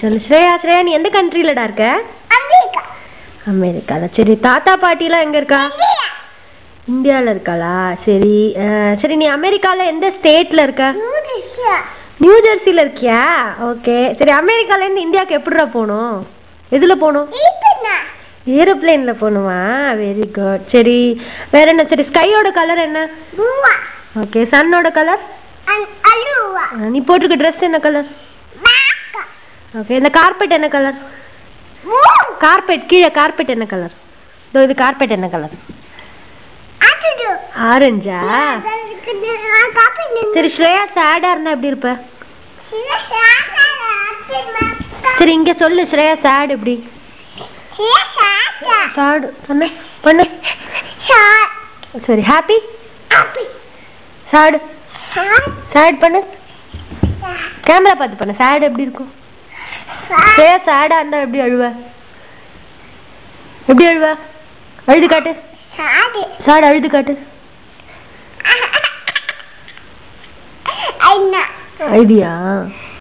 சொல்லு ஸ்ரேயா. ஸ்ரேயா நீ எந்த கண்ட்ரிலடா இருக்க? அமெரிக்கா. அமெரிக்கால. சரி தாத்தா பாட்டிலாம் எங்க இருக்கா? இந்தியால இருக்காளா? சரி சரி நீ அமெரிக்கால எந்த ஸ்டேட்ல இருக்க? நியூ ஜெர்சில இருக்கியா? ஓகே. சரி அமெரிக்கால இருந்து இந்தியாவுக்கு எப்படிடா போகணும்? எதுல போகணும்? ஏரோப்ளேன்ல போகணுமா? Very good. சரி வேற என்ன? சரி ஸ்கையோட கலர் என்ன? ஓகே. சன்னோட கலர்? நீ போட்டிருக்க ட்ரெஸ் என்ன கலர்? ஓகே. இந்த கார்பெட் என்ன கலர்? கார்பெட் கீழே கார்பெட் என்ன கலர்? இது கார்பெட் என்ன கலர்? ஆரஞ்சா? சரி ஸ்ரேயா சேடா இருந்தா எப்படி இருப்ப? சரி இங்க சொல்லு ஸ்ரேயா சேட் எப்படி? சேட் பண்ணு பண்ணு. சரி ஹாப்பி? சேட் சேட் பண்ணு. கேமரா பார்த்து பண்ணு. சேட் எப்படி இருக்கும்? ஸ்ரேயா சேடா இருந்தா எப்படி அழுவ? எப்படி அழுவ? அழுது காட்டு. சேட் அழுது காட்டு. ஐடியா?